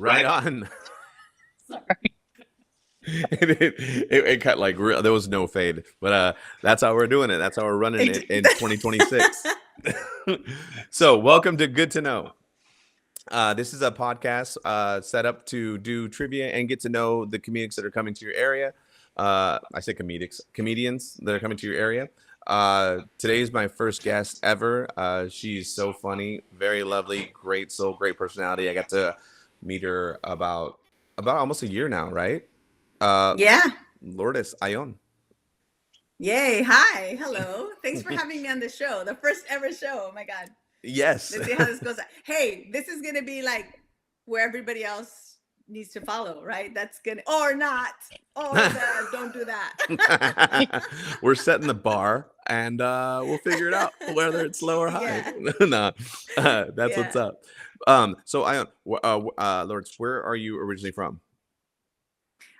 Right on. Sorry. It cut like there was no fade, but that's how we're doing it. That's how we're running it in 2026. So, welcome to Good to Know. This is a podcast set up to do trivia and get to know the comedians that are coming to your area. I say comedians that are coming to your area. Today is my first guest ever. She's so funny, very lovely, great soul, great personality. I got to meet her about almost a year now, right? Uh, Yeah. Lourdes Ayon. Yay. Hi. Hello. Thanks for having me on the show. The first ever show. Oh my God. Yes. Let's see how this goes. Hey, this is going to be like where everybody else needs to follow, right? That's good. Or not. Or don't do that. We're setting the bar and we'll figure it out whether it's low or high. Yeah. No, that's what's Yeah. up. So Ayon, Lourdes, where are you originally from?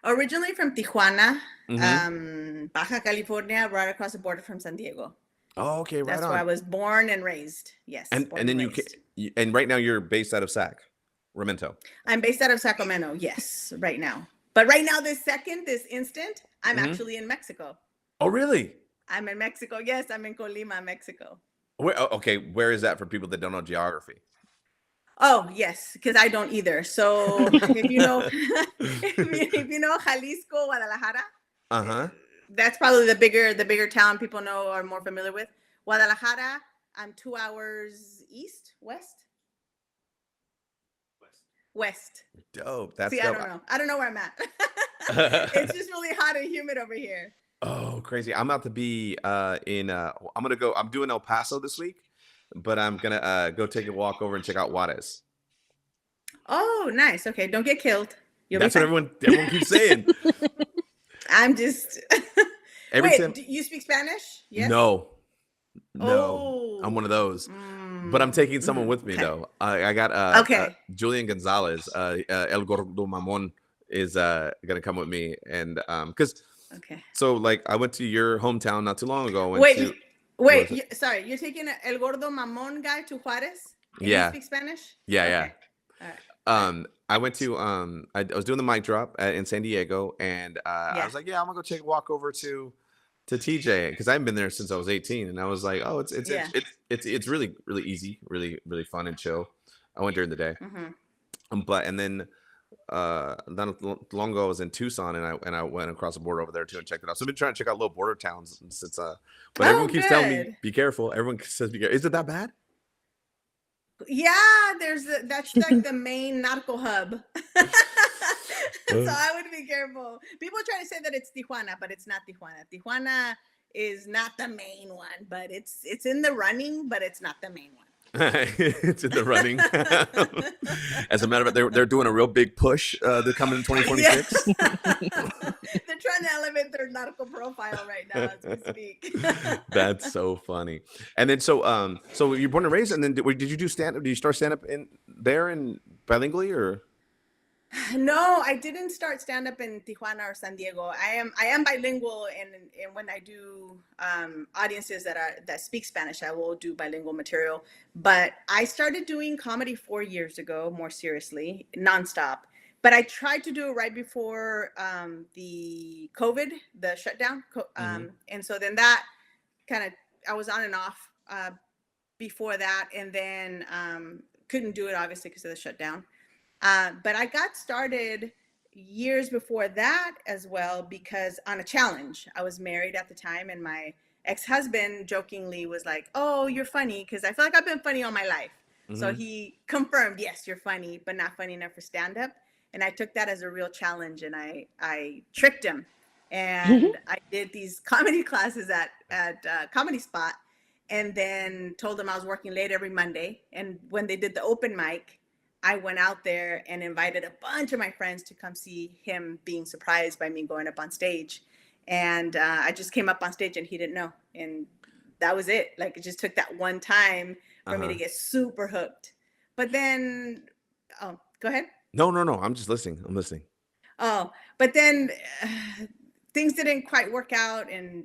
Originally from Tijuana, Mm-hmm. Baja California, right across the border from San Diego. Oh, okay, right That's where I on. was born and raised. Yes. And born and then raised. and right now you're based out of Sacramento. I'm based out of Sacramento. Yes, right now. But right now, this instant, I'm Mhm. actually in Mexico. Oh, really? I'm in Mexico. Yes, I'm in Colima, Mexico. Okay, where is that for people that don't know geography? Oh, yes, because I don't either. So if you know, if you know Jalisco, Guadalajara, Uh-huh. that's probably the bigger town people know are more familiar with. Guadalajara, I'm 2 hours west. Dope. That's See, dope. I don't know where I'm at. It's just really hot and humid over here. Oh, crazy. I'm about to be I'm doing El Paso this week, but I'm gonna go take a walk over and check out Juarez. Oh, nice. Okay, don't get killed. You'll That's be what fine. everyone keeps saying. I'm just Every Wait, time. do you speak Spanish? Yes. No. Oh. I'm one of those. But I'm taking someone with me Okay. though. I got Okay. Julian Gonzalez, El Gordo Mamon is gonna come with me, and because Okay. so like I went to your hometown not too long ago. I went Wait, to wait. what was it? Sorry, you're taking El Gordo Mamon guy to Juarez, and Yeah. he speaks Spanish. Yeah, Okay. All right. I went to I was doing the mic drop in San Diego, and I Yeah. was like, yeah, I'm gonna go take a walk over to TJ because I haven't been there since I was 18, and I was like, oh, Yeah. it's really really easy, really really fun and chill. I went during the day, Mm-hmm. but and then not long ago I was in Tucson, and I went across the border over there too and checked it out. So I've been trying to check out little border towns since but Oh, everyone keeps telling me good. be careful. Everyone says be careful. Is it that bad? Yeah, that's like the main narco hub. So I would be careful. People try to say that it's Tijuana, but it's not Tijuana. Tijuana is not the main one, but it's in the running, but it's not the main one. It's in the running. As a matter of fact, they're doing a real big push. They're coming in 2026. They're trying to elevate their narco profile right now as we speak. That's so funny. And then so you're born and raised, and then did you do stand up? Did you start stand up in bilingually or? No, I didn't start stand up in Tijuana or San Diego. I am bilingual, and when I do audiences that speak Spanish, I will do bilingual material. But I started doing comedy 4 years ago, more seriously, nonstop. But I tried to do it right before the COVID, the shutdown, and so then that kind of I was on and off before that, and then couldn't do it obviously because of the shutdown. But I got started years before that as well because on a challenge. I was married at the time, and my ex-husband jokingly was like, "Oh, you're funny," because I feel like I've been funny all my life. So he confirmed, "Yes, you're funny, but not funny enough for stand-up." And I took that as a real challenge, and I tricked him, and I did these comedy classes at Comedy Spot, and then told him I was working late every Monday. And when they did the open mic, I went out there and invited a bunch of my friends to come see him being surprised by me going up on stage. And I just came up on stage and he didn't know. And that was it. Like, it just took that one time for me to get super hooked. But then, oh, go ahead. No. I'm just listening. I'm listening. Oh, but then things didn't quite work out. And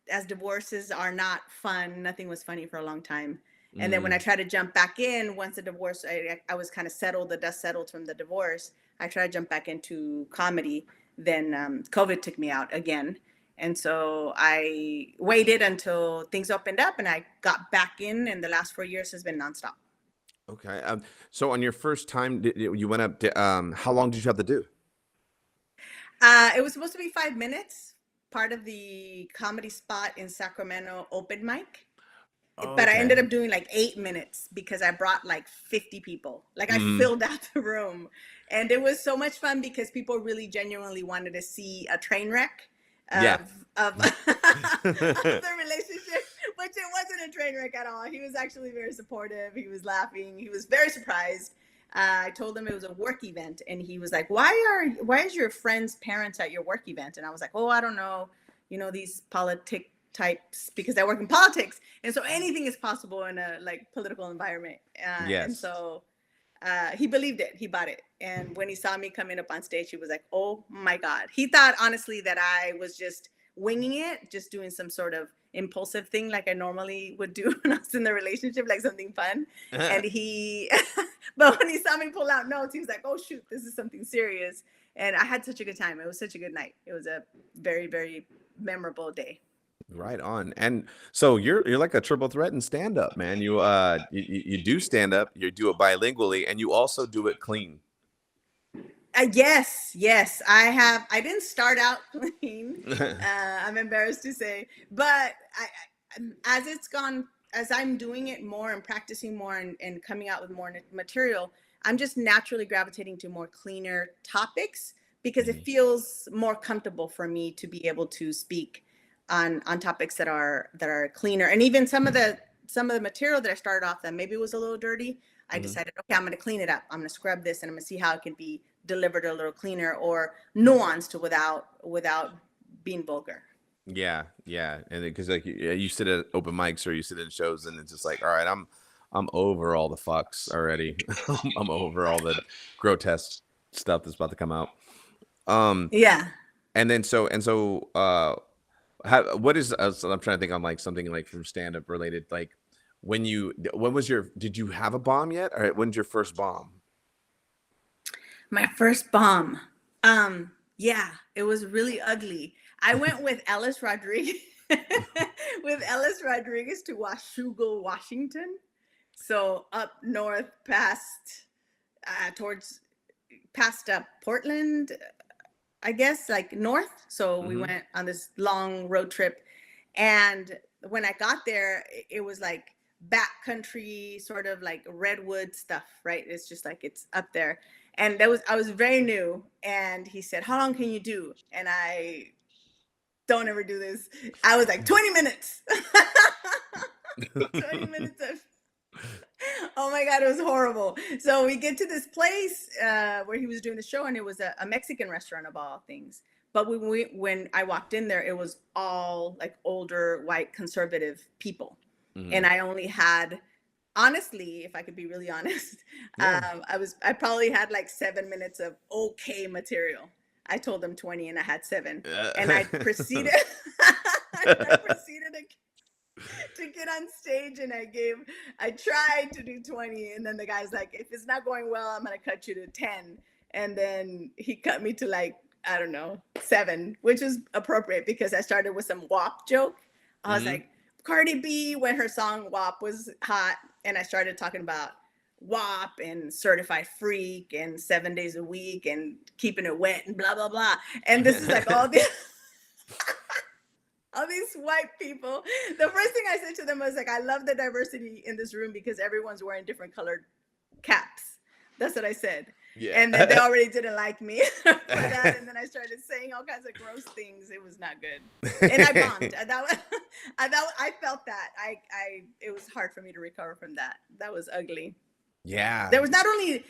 as divorces are not fun, nothing was funny for a long time. And then when I Mm. tried to jump back in, once the divorce, I was kind of settled, the dust settled from the divorce. I tried to jump back into comedy. Then COVID took me out again. And so I waited until things opened up and I got back in. And the last 4 years has been nonstop. Okay. So on your first time, you went up to, how long did you have to do? It was supposed to be 5 minutes, part of the comedy spot in Sacramento open mic. But I ended Okay. up doing like 8 minutes because I brought like 50 people. Like I Mm. filled out the room. And it was so much fun because people really genuinely wanted to see a train wreck Yeah. of the relationship, which it wasn't a train wreck at all. He was actually very supportive. He was laughing. He was very surprised. I told him it was a work event, and he was like, why is your friend's parents at your work event?" And I was like, "Oh, I don't know. You know, these politic types, because I work in politics, and so anything is possible in a like political environment." And Yes. so he believed it. He bought it. And when he saw me coming up on stage, he was like, "Oh my God." He thought honestly that I was just winging it, just doing some sort of impulsive thing like I normally would do when I was in the relationship, like something fun. And he, but when he saw me pull out notes, he was like, "Oh shoot, this is something serious." And I had such a good time. It was such a good night. It was a very, very memorable day. Right on. And so you're like a triple threat in stand up, man. You do stand up, you do it bilingually, and you also do it clean. Yes, yes, I have. I didn't start out clean. I'm embarrassed to say, but as it's gone, as I'm doing it more and practicing more and coming out with more material, I'm just naturally gravitating to more cleaner topics because it Mhm. feels more comfortable for me to be able to speak on topics that are cleaner. And even some of the material that I started off that maybe was a little dirty, I Mhm. decided, okay, I'm going to clean it up. I'm going to scrub this and I'm going to see how it can be delivered a little cleaner or nuanced without being vulgar. Yeah, yeah, and because like you sit at open mics or you sit in shows, and it's just like, all right, I'm over all the fucks already. I'm over all the grotesque stuff that's about to come out. Um, Yeah. and so what is? So I'm trying to think on like something like from stand up related, like when was your? Did you have a bomb yet? Or when's your first bomb? My first bomb. Yeah, it was really ugly. I went with Ellis Rodriguez with Ellis Rodriguez to Washougal, Washington. So up north past towards past Portland, I guess, like north. So we Hmm. went on this long road trip. And when I got there, it was like backcountry, sort of like redwood stuff, right? It's just like it's up there. And I was very new. And he said, "How long can you do?" And I don't ever do this. I was like, 20 minutes. 20 minutes of oh my God, it was horrible. So we get to this place where he was doing the show, and it was a Mexican restaurant of all things. But when I walked in there, it was all like older, white, conservative people. And Hmm. I only had, honestly, if I could be really honest, Yeah. I probably had like 7 minutes of okay material. I told them 20 and I had seven. And I proceeded, and I proceeded to get on stage, and I tried to do 20, and then the guy's like, "If it's not going well, I'm gonna cut you to 10." And then he cut me to like, I don't know, 7, which is appropriate because I started with some WAP joke. I was Hmm. like, Cardi B, when her song WAP was hot, and I started talking about WAP and certified freak and 7 days a week and keeping it wet and blah blah blah. And this is like all these white people. The first thing I said to them was like, "I love the diversity in this room because everyone's wearing different colored caps." That's what I said. Yeah. And then they already didn't like me for that. And then I started saying all kinds of gross things. It was not good. And I bombed. I felt that. It was hard for me to recover from that. That was ugly. Yeah. There was not only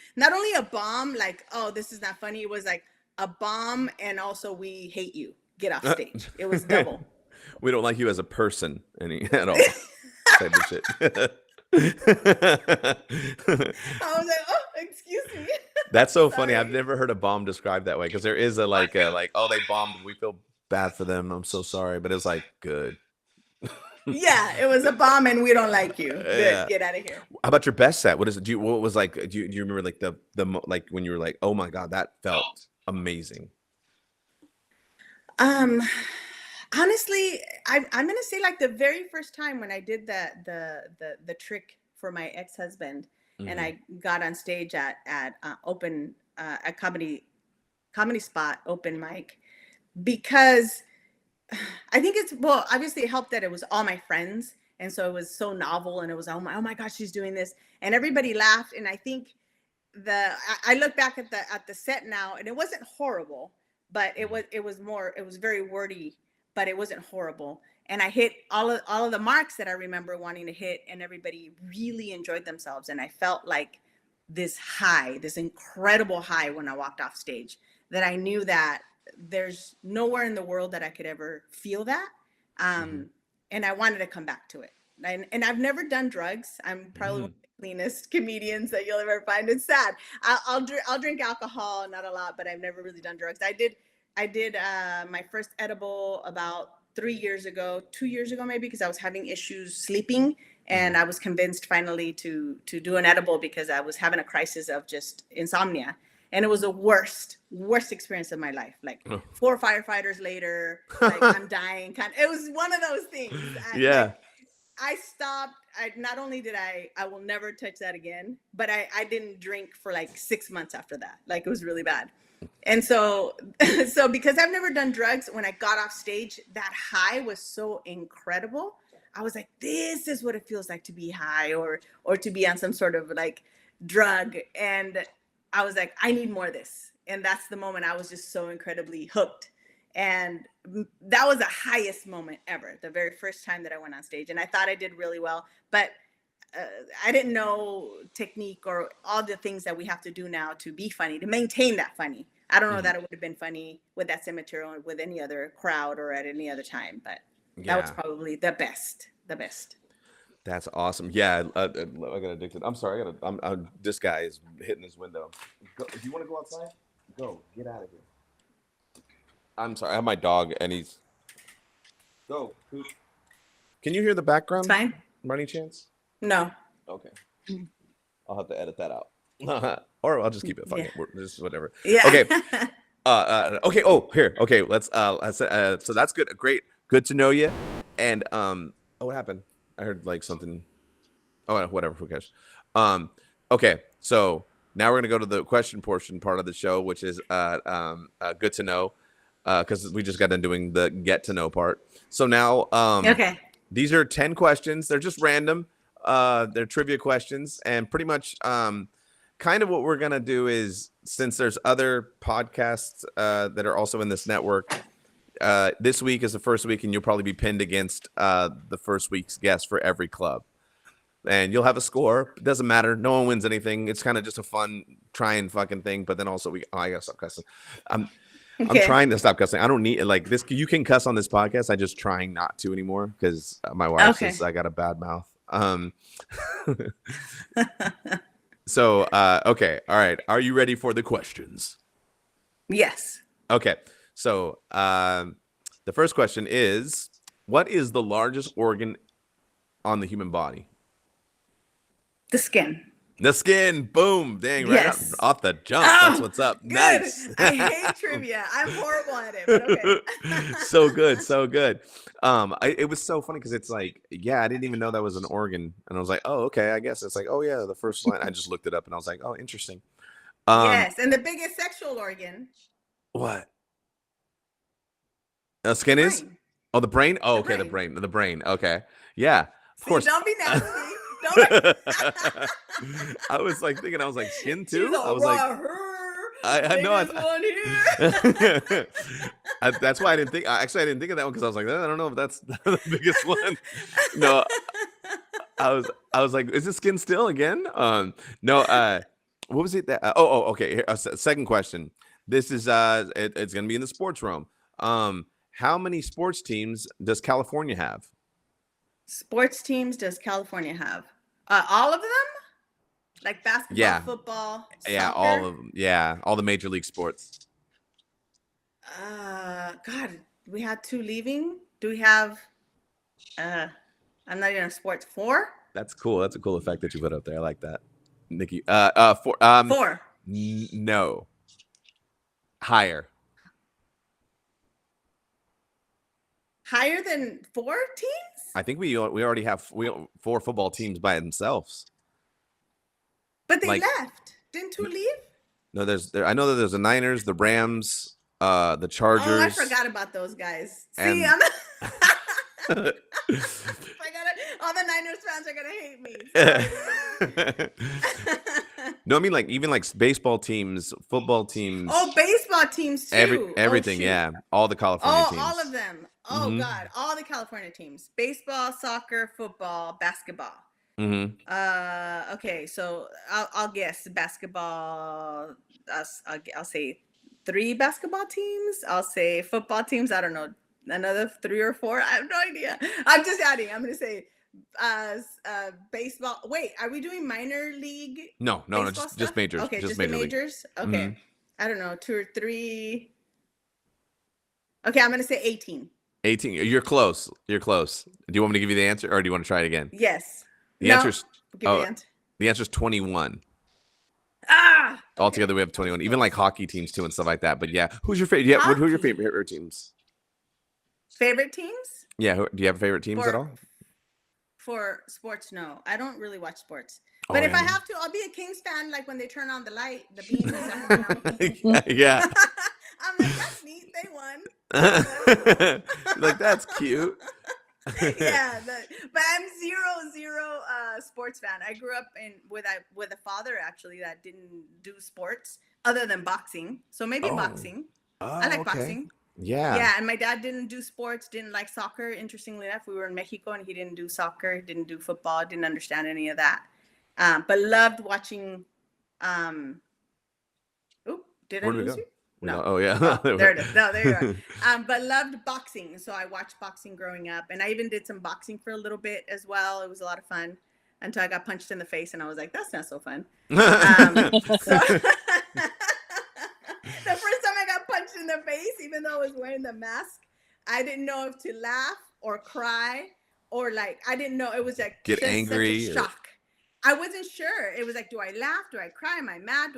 a bomb, like, "Oh, this is not funny." It was like a bomb, and also, "We hate you. Get off stage." It was double. We don't like you as a person at all, type of shit. I was like, "Oh, excuse me." That's so funny. I've Sorry. never heard a bomb described that way because there is a like, oh, they bombed. We feel bad for them. I'm so sorry, but it's like good. Yeah, it was a bomb, and we don't like you. Good, Yeah. get out of here. How about your best set? What is it? What was like? Do you remember like like when you were like, oh my god, that felt amazing? Um, honestly, I'm gonna say like the very first time when I did the trick for my ex husband, and Hmm. I got on stage at open a comedy spot open mic, because I think it's, well, obviously it helped that it was all my friends, and so it was so novel, and it was, oh my gosh, she's doing this, and everybody laughed. And I think I look back at the set now, and it wasn't horrible, but it was very wordy, but it wasn't horrible. And I hit all of the marks that I remember wanting to hit, and everybody really enjoyed themselves, and I felt like this incredible high when I walked off stage, that I knew that there's nowhere in the world that I could ever feel that. Hmm. Um, and I wanted to come back to it. And I've never done drugs. I'm probably one Hmm. of the cleanest comedians that you'll ever find. It's sad. I'll drink alcohol, not a lot, but I've never really done drugs. I did my first edible about 3 years ago, 2 years ago maybe, because I was having issues sleeping, Hmm. and I was convinced finally to do an edible because I was having a crisis of just insomnia, and it was the worst experience of my life. Like, Oh. 4 firefighters later, like I'm dying. It was one of those things. Yeah. I stopped. Not only did I will never touch that again, but I didn't drink for like 6 months after that. Like, it was really bad. And so, so because I've never done drugs, when I got off stage, that high was so incredible. I was like, this is what it feels like to be high, or to be on some sort of like drug. And I was like, I need more of this. And that's the moment I was just so incredibly hooked. And that was the highest moment ever, the very first time that I went on stage. And I thought I did really well, but uh, I didn't know technique or all the things that we have to do now to be funny, to maintain that funny. I don't know Hmm. that it would have been funny with that same material or with any other crowd or at any other time, but that was Yeah. probably the best, the best. That's awesome. Yeah, I got addicted. I'm sorry. This guy is hitting his window. Do you want to go outside? Go. Get out of here. I'm sorry. I have my dog, and he's go. Can you hear the It's background, fine. by any chance? No. Okay. I'll have to edit that out, or I'll just keep it. Fuck Yeah. it. Just whatever. Yeah. Okay. Okay. Oh, here. Okay. So that's good. Great. Good to know you. And oh, what happened? I heard like something. Oh, whatever. Who cares? Um, okay. So now we're gonna go to the question portion part of the show, which is good to know, because we just got done doing the get to know part. So now Okay. these are 10 questions. They're just random. They're trivia questions, and pretty much kind of what we're gonna do is, since there's other podcasts that are also in this network. This week is the first week, and you'll probably be pinned against the first week's guest for every club, and you'll have a score. It doesn't matter. No one wins anything. It's kind of just a fun trying fucking thing. But then also I gotta stop cussing. I'm Okay. trying to stop cussing. I don't need like this. You can cuss on this podcast. I just trying not to anymore because my wife says Okay. I got a bad mouth. So okay, all right. Are you ready for the questions? Yes. Okay. So the first question is, what is the largest organ on the human body? The skin. The skin. Boom. Dang, right up Yes. off the jump. That's Oh, what's up. good. Nice. I hate trivia. I'm horrible at it, but okay. So good, so good. It was so funny because it's like, yeah, I didn't even know that was an organ, and I was like, oh, okay, I guess it's like, oh yeah, the first line. I just looked it up, and I was like, oh, interesting. Um, Yes, and the biggest sexual organ, what? Skin the is? brain. Oh, the brain. Oh, The okay, the brain. brain. The brain. Okay, yeah, of See, course. don't be nasty. Don't be. I was like thinking, I was like, skin She's too. I all was like, raw. I know. Biggest one here. That's why I didn't think. Actually, I didn't think of that one because I was like, I don't know if that's the biggest one. No, I was like, is this skin still again? No. What was it? That okay. Here, second question. This is it's gonna be in the sports realm. How many sports teams does California have? Sports teams does California have? All of them? Like basketball, Yeah, football, yeah, all soccer? of them. Yeah, all the major league sports. God, we had two leaving. Do we have? Uh, I'm not even a sports. 4? That's cool. That's a cool effect that you put up there. I like that, Nikki. For 4. no, higher. Higher than 4 teams? I think we already have 4 football teams by themselves. But they left. Didn't 2 leave? No, I know that there's the Niners, the Rams, the Chargers. Oh, I forgot about those guys. See, I'm forgot it. All the Niners fans are gonna hate me. No, I mean like even like baseball teams, football teams. Oh, baseball teams too. Everything, yeah. All the California teams. All of them. Oh God, all the California teams: baseball, soccer, football, basketball. Okay, so I'll guess basketball. I'll say 3 basketball teams. I'll say football teams. I don't know, another 3 or 4. I have no idea. I'm just adding. I'm gonna say baseball. Wait, are we doing minor league? No, just majors. Okay, just major majors. League. Okay, I don't know, 2 or 3. Okay, I'm gonna say 18. 18. You're close. Do you want me to give you the answer, or do you want to try it again? Yes. The answer's the answer's 21. Okay. Altogether, we have 21. Even like hockey teams too and stuff like that. But yeah, who's your favorite? Yeah, who are your favorite teams? Favorite teams? Yeah. Do you have favorite teams at all? For sports, no. I don't really watch sports. But if I have to, I'll be a Kings fan. Like when they turn on the light, the beams. Yeah. I'm like, that's neat. They won. Like, that's cute. Yeah, but I'm zero sports fan. I grew up with a father actually that didn't do sports other than boxing. So maybe boxing. I like boxing. Yeah, and my dad didn't do sports, didn't like soccer. Interestingly enough, we were in Mexico and he didn't do soccer, didn't do football, didn't understand any of that. But loved watching. Did I lose you? No. Oh yeah. There it is. No, there you are. But loved boxing, so I watched boxing growing up, and I even did some boxing for a little bit as well. It was a lot of fun until I got punched in the face, and I was like, "That's not so fun." So the first time I got punched in the face, even though I was wearing the mask, I didn't know if to laugh or cry or like I didn't know. It was like get angry, such a shock. I wasn't sure. It was like, do I laugh? Do I cry? Am I mad?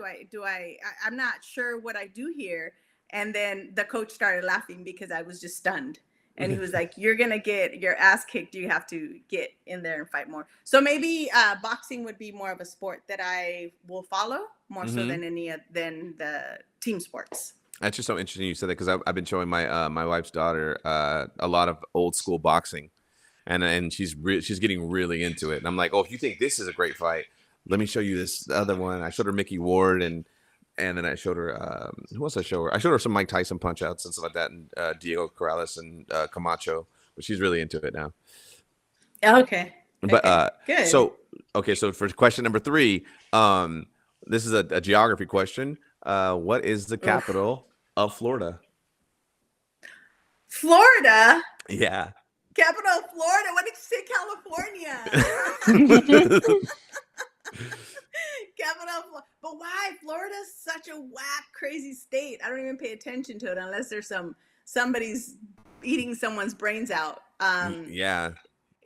I'm not sure what I do here. And then the coach started laughing because I was just stunned. And he was like, you're going to get your ass kicked. You have to get in there and fight more. So maybe boxing would be more of a sport that I will follow more so than than the team sports. That's just so interesting you said that, because I've been showing my my wife's daughter a lot of old school boxing. And she's getting really into it. And I'm like, oh, if you think this is a great fight, let me show you this other one. I showed her Mickey Ward, and then I showed her who else I showed her? I showed her some Mike Tyson punch outs and stuff like that, and Diego Corrales and Camacho. But she's really into it now. Okay. But good. So for question number 3, this is a geography question. What is the capital of Florida? Florida? Yeah. Capital of Florida? What did you say, California? Capital of Florida. But why? Florida's such a whack, crazy state. I don't even pay attention to it unless there's somebody's eating someone's brains out. Yeah,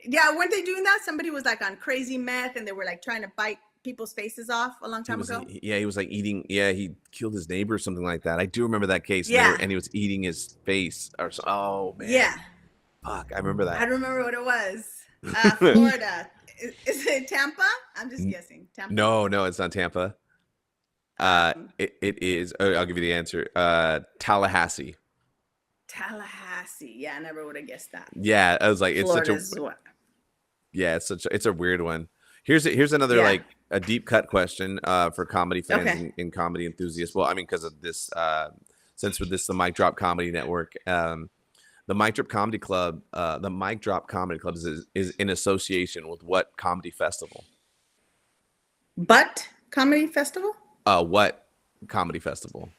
weren't they doing that? Somebody was like on crazy meth and they were like trying to bite people's faces off a long time ago. He was like eating. Yeah, he killed his neighbor or something like that. I do remember that case. Yeah, and he was eating his face. Oh man. Yeah. Fuck, I remember that. I don't remember what it was. Florida. Is it Tampa? I'm just guessing. Tampa. No, it's not Tampa. It is. I'll give you the answer. Tallahassee. Tallahassee. Yeah, I never would have guessed that. Yeah, I was like, it's Florida's such a. Yeah, it's a weird one. Here's another like a deep cut question for comedy fans and comedy enthusiasts. Well, I mean, because of this, since with this the Mic Drop Comedy Network. The Mic Drop Comedy Club, is in association with what comedy festival? But comedy festival? What comedy festival?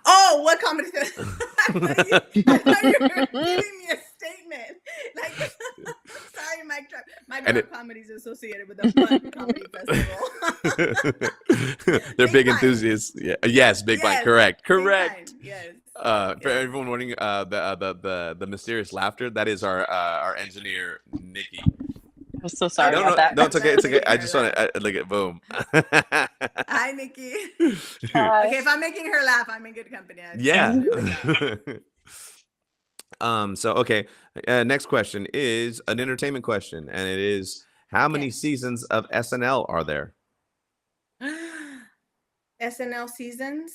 Oh, what comedy festival? I thought you were giving me a statement. Like, sorry, Mic Drop. Mic Drop Comedy is associated with the Butt Comedy Festival. They're big enthusiasts. Yeah. Yes, Big Bite. Correct. Yes. For everyone wondering, the mysterious laughter, that is our engineer Nikki. I'm so sorry No, about that. no, it's okay. It's okay. I Making just her want to look at boom. Hi, Nikki. Hi. Okay, if I'm making her laugh, I'm in good company. Yeah. So okay. Next question is an entertainment question, and it is: how many seasons of SNL are there? SNL seasons?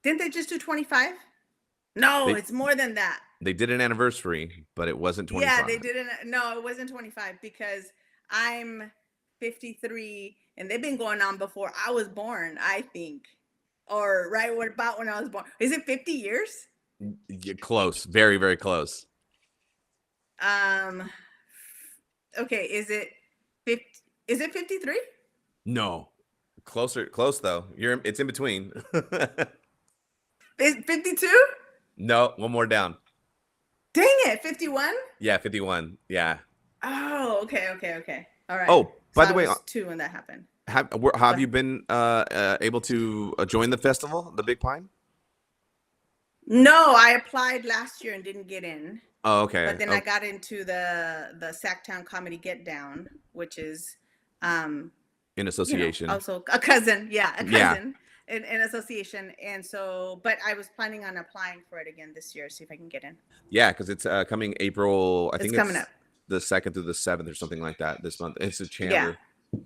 Didn't they just do 25? No, it's more than that. They did an anniversary, but it wasn't 25. Yeah, they didn't. No, it wasn't 25 because I'm 53 and they've been going on before I was born, I think. Or right about when I was born. Is it 50 years? Close. Very, very close. Okay, is it 50? Is it 53? No. Close though. It's in between. Is 52? No, one more down. Dang it, 51? Yeah, 51. Yeah. Oh, okay. All right. Oh, by the way, I was 2 when that happened. Have you been able to join the festival, the Big Pine? No, I applied last year and didn't get in. Oh, okay. But then I got into the Sacktown Comedy Get Down, which is in association. Also a cousin. Yeah, a cousin in association. And so, but I was planning on applying for it again this year, see if I can get in. Yeah, because it's coming April. I think it's coming up the 2nd through the 7th or something like that this month. It's a Chandler. Yeah.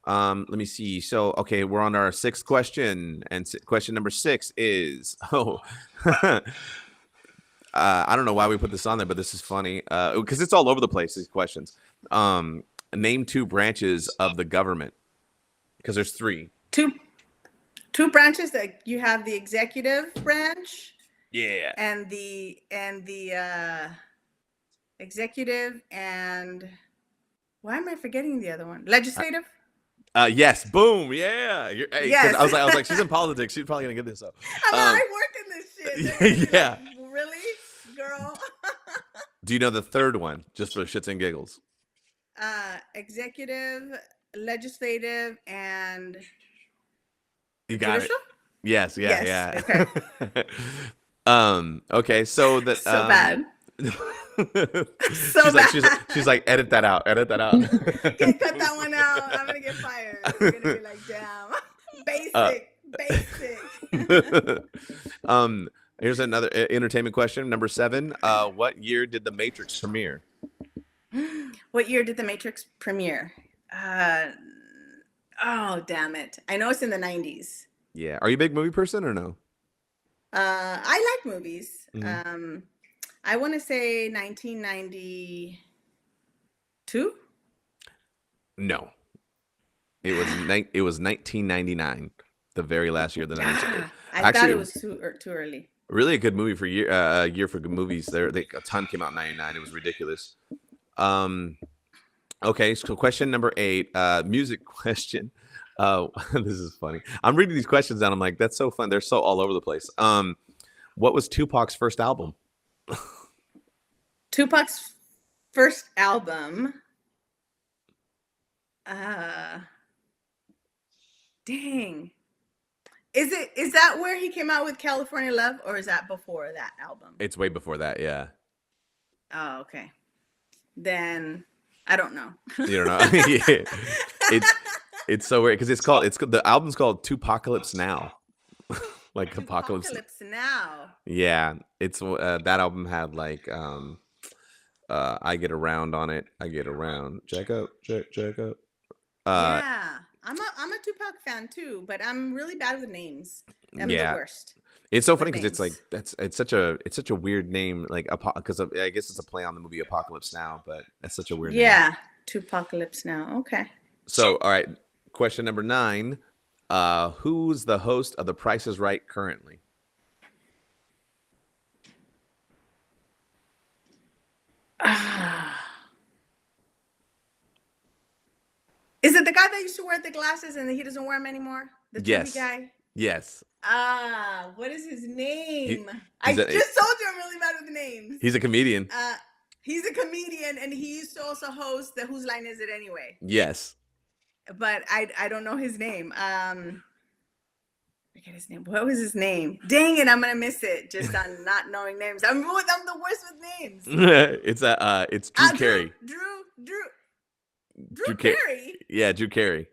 Let me see. So, okay, we're on our 6th question, and question number 6 is I don't know why we put this on there, but this is funny because it's all over the place. These questions. Name 2 branches of the government, because there's 3. Two branches. That you have the executive branch. Yeah. And the executive and why am I forgetting the other one? Legislative. Yes. Boom. Yeah. Yes. I was like, she's in politics. She's probably gonna get this up. I work in this shit. Yeah. Like, really, girl? Do you know the 3rd one, just for shits and giggles? Executive, legislative, and you got judicial? It. Yes. Yeah. Yes. Yeah. Okay. Okay. So that. So bad. She's like, edit that out. Edit that out. Can't cut that one out. I'm gonna get fired. I'm gonna be like, damn. Basic. Here's another entertainment question. Number 7. What year did The Matrix premiere? What year did The Matrix premiere? Oh, damn it. I know it's in the 90s. Yeah. Are you a big movie person or no? I like movies. Mm-hmm. I want to say 1992. No. It was 1999, the very last year of the 90s. I thought it was too early. Really a good movie for year for good movies. A ton came out in 99. It was ridiculous. Okay, so question number 8, music question. This is funny. I'm reading these questions down. I'm like, that's so fun. They're so all over the place. What was Tupac's first album? Tupac's first album. Dang. Is that where he came out with California Love, or is that before that album? It's way before that, yeah. Oh, okay. Then I don't know. You don't know. Yeah. It's so weird because the album's called Tupacalypse Now. Like Apocalypse Now. Yeah, it's that album had like I Get Around on it. I Get Around. Check out. Yeah. I'm a Tupac fan too, but I'm really bad with names. I'm the worst. It's so funny because it's like it's such a weird name, like because I guess it's a play on the movie Apocalypse Now, but that's such a weird name. Tupacalypse Now. Okay. So all right, question number 9. Who's the host of The Price is Right currently? Is it the guy that used to wear the glasses and he doesn't wear them anymore? The TV guy? Yes. What is his name? I just told you I'm really bad with names. He's a comedian. He's a comedian, and he used to also host the Whose Line Is It Anyway? Yes. But I don't know his name. Forget his name. What was his name? Dang it, I'm gonna miss it just on not knowing names. I'm the worst with names. It's Drew Carey. Drew. Drew Carey? Yeah, Drew Carey.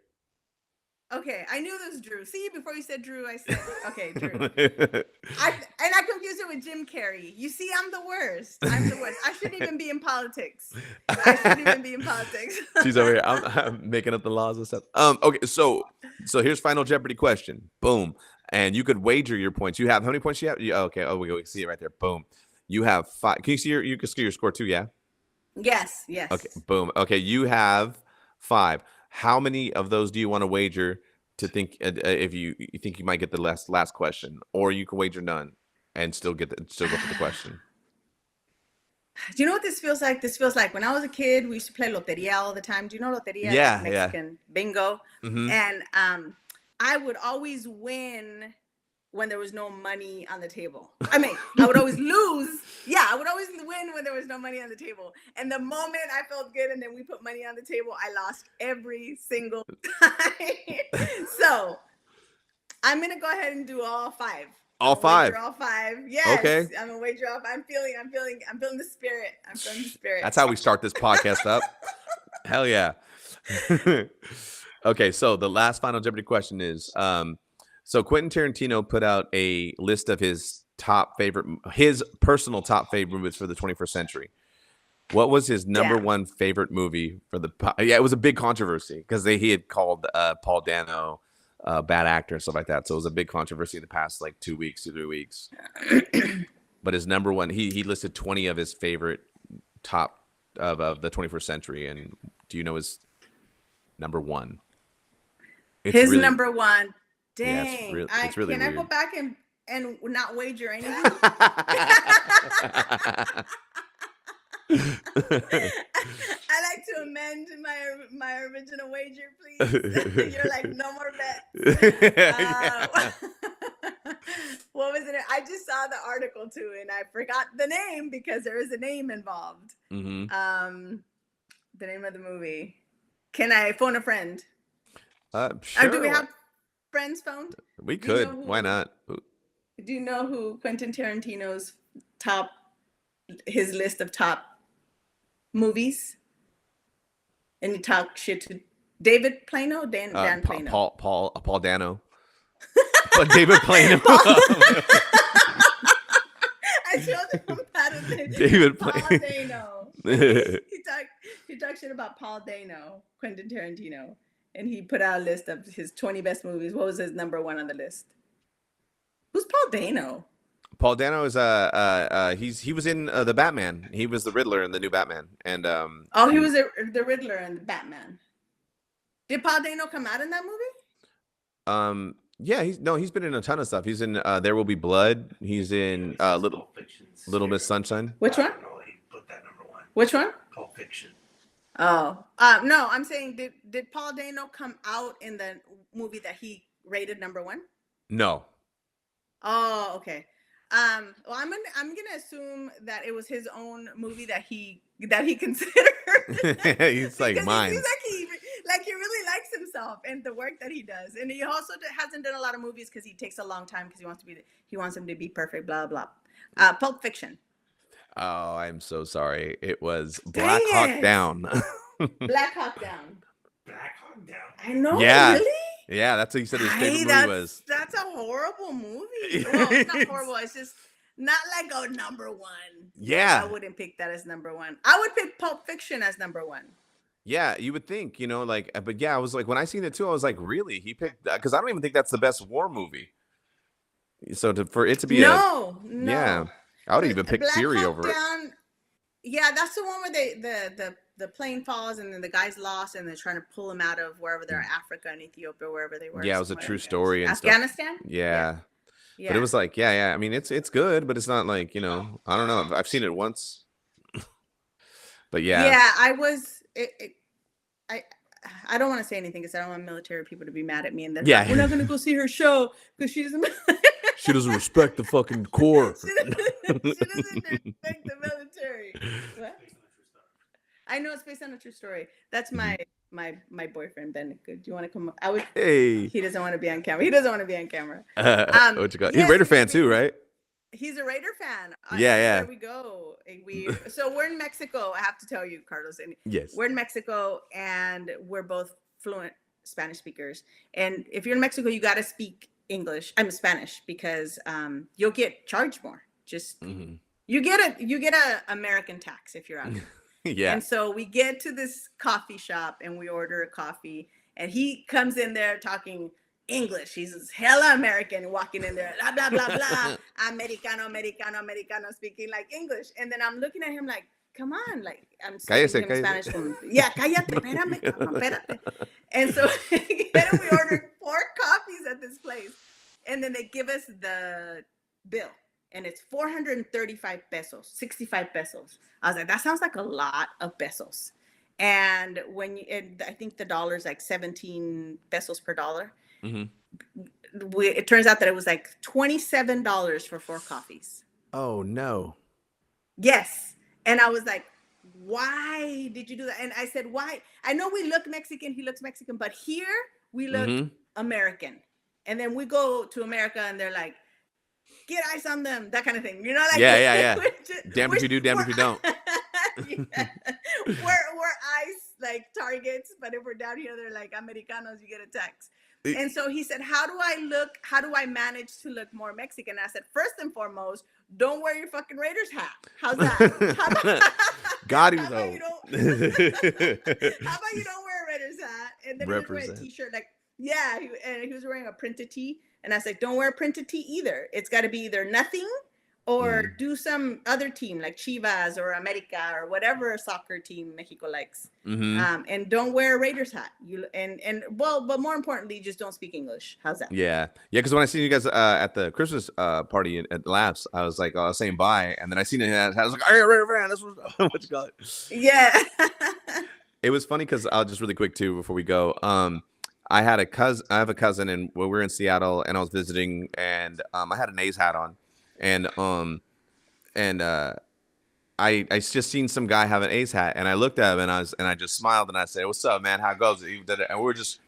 Okay, I knew this was Drew. See, before you said Drew, I said, okay, Drew. I confused it with Jim Carrey. You see, I'm the worst. I'm the worst. I shouldn't even be in politics. I shouldn't even be in politics. She's over here. I'm making up the laws and stuff. Okay, so here's Final Jeopardy question. Boom. And you could wager your points. You have how many points you have? Okay. Oh, we can see it right there. Boom. You have 5. Can you see you can see your score too? Yeah. Yes. Okay. Boom. Okay. You have 5. How many of those do you want to wager to think if you think you might get the last question, or you can wager none and still go for the question? Do you know what this feels like? This feels like when I was a kid, we used to play loteria all the time. Do you know loteria? Yeah, Mexican bingo. Mm-hmm. And I would always win when there was no money on the table. I mean, I would always lose. Yeah, I would always win when there was no money on the table. And the moment I felt good and then we put money on the table, I lost every single time. So I'm gonna go ahead and do all 5. All 5. All 5. Yes. Okay. I'm gonna wager off. I'm feeling the spirit. I'm feeling the spirit. That's how we start this podcast up. Hell yeah. Okay, so the last Final Jeopardy question is, so Quentin Tarantino put out a list of his personal top favorite movies for the 21st century. What was his number one favorite movie for the? Yeah, it was a big controversy because he had called Paul Dano bad actor and stuff like that. So it was a big controversy in the past 2 weeks, 3 weeks. But his number one, he listed 20 of his favorite top of the 21st century. And do you know his number one? His number one. Dang. Yeah, it's really can weird. I go back and not wager anything? I like to amend my original wager, please. You're like, no more bets. What was it? I just saw the article too, and I forgot the name because there is a name involved. Mm-hmm. The name of the movie. Can I phone a friend? Sure. Do we have friends phoned? We could. Why not? Do you know who Quentin Tarantino's his list of top movies? And you talk shit to David Plano? Dan Plano. Paul Dano. But David Plano. I showed him David Paul Dano. He talked shit about Paul Dano, Quentin Tarantino. And he put out a list of his 20 best movies. What was his number one on the list? Who's Paul Dano? Paul Dano is he was in the Batman. He was the Riddler in the new Batman. And he was the Riddler in the Batman. Did Paul Dano come out in that movie? Yeah, he's been in a ton of stuff. He's in There Will Be Blood. He's in Little Miss Sunshine. Which one? He put that number one. Which one? Pulp Fiction. Oh, no, I'm saying did Paul Dano come out in the movie that he rated number one? No. Oh, okay. Well, I'm gonna assume that it was his own movie that he considered. He's like mine. He seems like he really likes himself and the work that he does, and he also hasn't done a lot of movies because he takes a long time because he wants him to be perfect. Blah blah. Pulp Fiction. Oh, I'm so sorry. It was Black Hawk Down. Black Hawk Down. Black Hawk Down. I know. Yeah. Really? Yeah, that's what he said his favorite movie was. That's a horrible movie. Well, it's not horrible. It's just not like a number one. Yeah. I wouldn't pick that as number one. I would pick Pulp Fiction as number one. Yeah, you would think, but yeah, I was like, when I seen it too, I was like, really? He picked that? Because I don't even think that's the best war movie. So for it to be no. Yeah, I would even pick Fury over it. Yeah, that's the one where the plane falls and then the guy's lost and they're trying to pull him out of wherever they're, Africa and Ethiopia, wherever they were. Yeah, it was a true story. And Afghanistan? Stuff. Yeah. But it was like, yeah. I mean, it's good, but it's not like, I don't know. I've seen it once. But yeah. Yeah, I don't want to say anything because I don't want military people to be mad at me and then we're not going to go see her show because she doesn't. She doesn't respect the fucking Corps. She doesn't respect the military. What? I know it's based on a true story. That's my boyfriend Ben. Do you want to come? Hey. He doesn't want to be on camera. What you got? He's a Raider fan too, right? He's a Raider fan. Yeah. There we go. We're in Mexico. I have to tell you, Carlos, and Yes. we're in Mexico, and we're both fluent Spanish speakers. And if you're in Mexico, you got to speak English. I'm Spanish because you'll get charged more. Just you get a American tax if you're out here. Yeah. And so we get to this coffee shop and we order a coffee, and he comes in there talking English. He's hella American, walking in there, blah, blah, blah, blah, Americano, Americano, Americano, speaking like English. And then I'm looking at him like, come on, like I'm speaking him Spanish. Yeah, cállate, espérame, cabrón, espérate. And so we ordered 4 coffees at this place. And then they give us the bill. And it's 435 pesos, 65 pesos. I was like, that sounds like a lot of pesos. And I think the dollar's like 17 pesos per dollar. It turns out that it was like $27 for 4 coffees. Oh, no. Yes. And I was like, why did you do that? And I said, why? I know we look Mexican, he looks Mexican, but here we look American. And then we go to America and they're like, get ice on them, that kind of thing. You know, like yeah. Damn if you do, damn if you don't. Yeah. We're ice like targets, but if we're down here, they're like Americanos, you get a tax. And so he said, how do I manage to look more Mexican? And I said, first and foremost, don't wear your fucking Raiders hat. How's that? Got him though. How about you don't wear a Raiders hat? And then he was wearing a t-shirt like, yeah, he was wearing a printed tee. And I was like, don't wear a printed tee either. It's got to be either nothing or do some other team like Chivas or America or whatever soccer team Mexico likes. And don't wear a Raiders hat. But more importantly, just don't speak English. How's that? Yeah. Because when I seen you guys at the Christmas party at Labs, I was like, saying bye, and then I seen it. I was like, "Hey, Raider fan, that's what you call it." Yeah. It was funny because I'll just really quick too before we go. I have a cousin, and we were in Seattle, and I was visiting, and I had an A's hat on, and I just seen some guy have an A's hat, and I looked at him, and I just smiled, and I said, "What's up, man? How it goes?" And we were just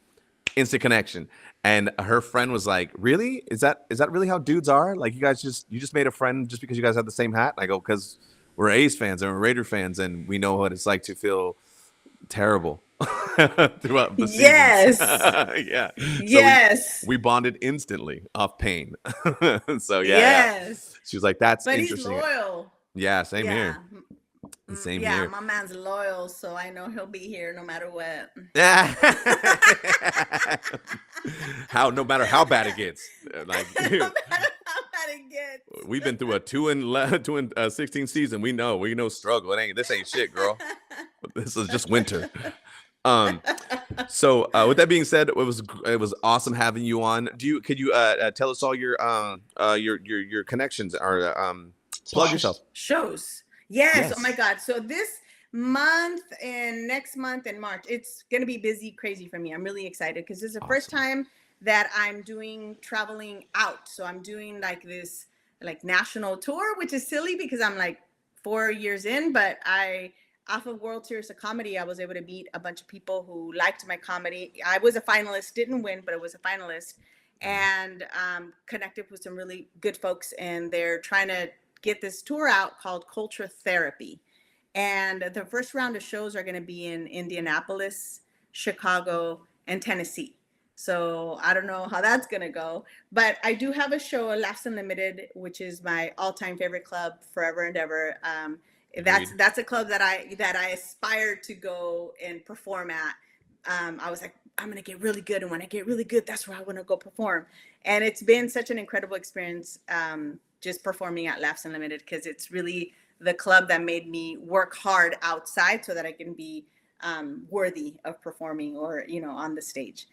instant connection. And her friend was like, "Really? Is that really how dudes are? Like, you just made a friend just because you guys have the same hat?" And I go, "Because we're A's fans and we're Raider fans, and we know what it's like to feel terrible." Throughout the seasons. Yes. Yeah. Yes. So we bonded instantly off pain. So yeah. Yes. She was like, "That's but interesting." He's loyal. Yeah, same here. Same here. Yeah, my man's loyal, so I know he'll be here no matter what. No matter how bad it gets. Like, no matter how bad it gets. We've been through a 2-16 season. We know struggle. This ain't shit, girl. This is just winter. So with that being said, it was awesome having you on. Could you tell us all your connections or plug yourself? Shows. Yes. Oh my God. So this month and next month in March, it's gonna be busy, crazy for me. I'm really excited because this is the first time that I'm doing traveling out. So I'm doing like this like national tour, which is silly because I'm like 4 years in, but off of World Series of Comedy, I was able to meet a bunch of people who liked my comedy. I was a finalist, didn't win, but I was a finalist, and connected with some really good folks. And they're trying to get this tour out called Culture Therapy. And the first round of shows are going to be in Indianapolis, Chicago, and Tennessee. So I don't know how that's going to go, but I do have a show, Laughs Unlimited, which is my all-time favorite club forever and ever. That's a club that I aspire to go and perform at. I was like, I'm going to get really good. And when I get really good, that's where I want to go perform. And it's been such an incredible experience just performing at Laughs Unlimited, because it's really the club that made me work hard outside so that I can be worthy of performing or, on the stage.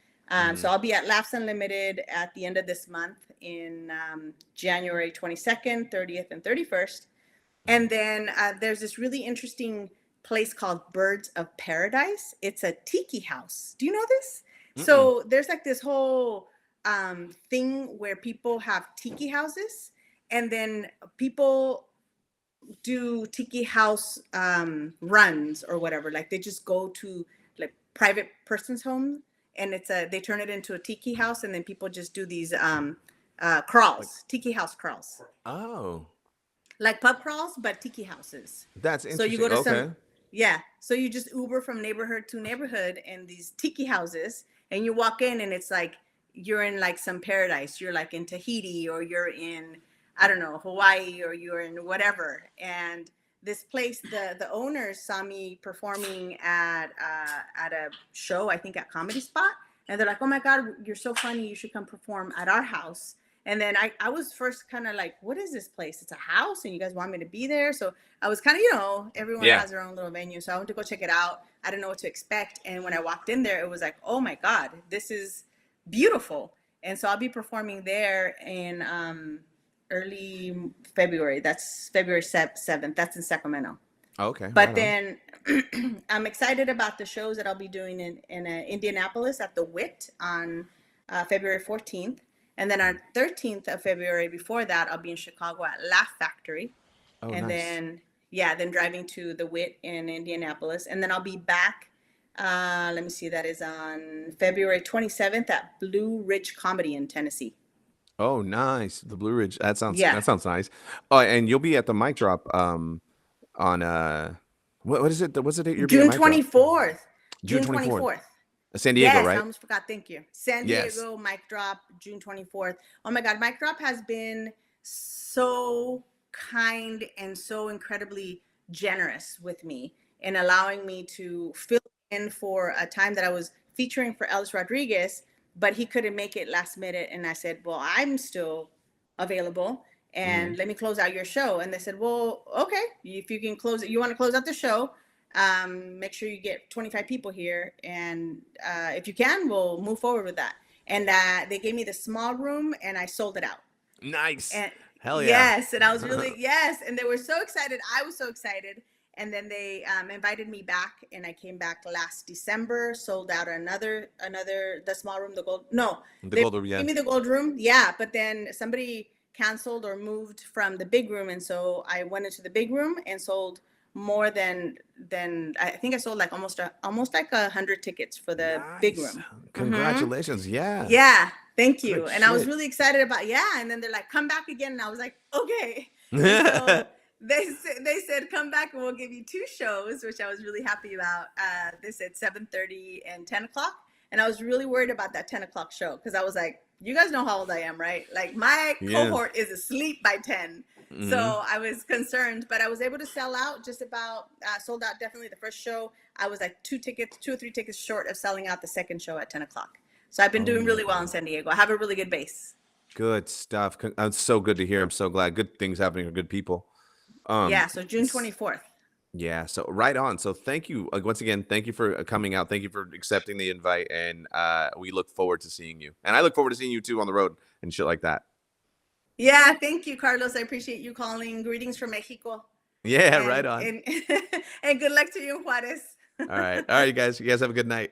So I'll be at Laughs Unlimited at the end of this month in January 22nd, 30th, and 31st. And then there's this really interesting place called Birds of Paradise. It's a tiki house. Do you know this? Mm-mm. So there's like this whole thing where people have tiki houses, and then people do tiki house runs or whatever. Like they just go to like private person's homes, and they turn it into a tiki house, and then people just do these crawls, tiki house crawls. Oh. like pub crawls, but tiki houses. That's So you interesting. go to Okay. some, yeah. So you just Uber from neighborhood to neighborhood in these tiki houses, and you walk in, and it's like you're in like some paradise. You're like in Tahiti, or you're in, I don't know, Hawaii, or you're in whatever. And this place, the owners saw me performing at a show, I think at Comedy Spot, and they're like, "Oh my God, you're so funny! You should come perform at our house." And then I was first kind of like, "What is this place? It's a house, and you guys want me to be there?" So I was kind of, everyone Yeah. has their own little venue. So I went to go check it out. I didn't know what to expect. And when I walked in there, it was like, oh my God, this is beautiful. And so I'll be performing there in early February. That's February 7th. That's in Sacramento. Okay. But Right on. then I'm excited about the shows that I'll be doing in Indianapolis at the WIT on February 14th. And then on 13th of February, before that, I'll be in Chicago at Laugh Factory. Oh, And nice. then, yeah, then driving to the WIT in Indianapolis. And then I'll be back. Let me see, that is on February 27th at Blue Ridge Comedy in Tennessee. Oh, nice. The Blue Ridge. That Yeah, sounds nice. Oh, and you'll be at the mic drop on what is it? What's the date you'll be at June mic drop? 24th. June June 24th. 24th. San Diego, Yes, I right? almost forgot. Thank you. San Yes. Diego, mic drop, June 24th. Oh my God, mic drop has been so kind and so incredibly generous with me in allowing me to fill in for a time that I was featuring for Ellis Rodriguez, but he couldn't make it last minute. And I said, well, I'm still available, and let me close out your show. And they said, well, okay, if you can close it, you want to close out the show, make sure you get 25 people here, and if you can, we'll move forward with that. And they gave me the small room, and I sold it out. Nice. And Hell yeah. yes, and I was really, yes, and they were so excited. I was so excited. And then they invited me back, and I came back last December, sold out another the small room, the gold. No, The they Gold, yeah. gave me the gold room. Yeah, but then somebody canceled or moved from the big room, and so I went into the big room and sold more than I think I sold like almost like 100 tickets for the big Nice. room. Congratulations. Yeah. Yeah, thank you. Good And I was shit. really excited about, yeah. And then they're like, come back again. And I was like, okay. And so they said, come back and we'll give you 2 shows, which I was really happy about. They said 7:30 and 10 o'clock. And I was really worried about that 10 o'clock show, because I was like, you guys know how old I am, right? Like my Yeah. cohort is asleep by 10. So I was concerned, but I was able to sell out just about, sold out definitely the first show. I was like 2 or 3 tickets short of selling out the second show at 10 o'clock. So I've been doing really well in San Diego. I have a really good base. Good stuff. It's so good to hear. I'm so glad. Good things happening for good people. Yeah, so June 24th. Yeah, so right on. So thank you once again. Thank you for coming out. Thank you for accepting the invite, and we look forward to seeing you. And I look forward to seeing you too on the road and shit like that. Yeah, thank you, Carlos. I appreciate you calling. Greetings from Mexico. Yeah, And, right on. and good luck to you in Juarez. All right, you guys. You guys have a good night.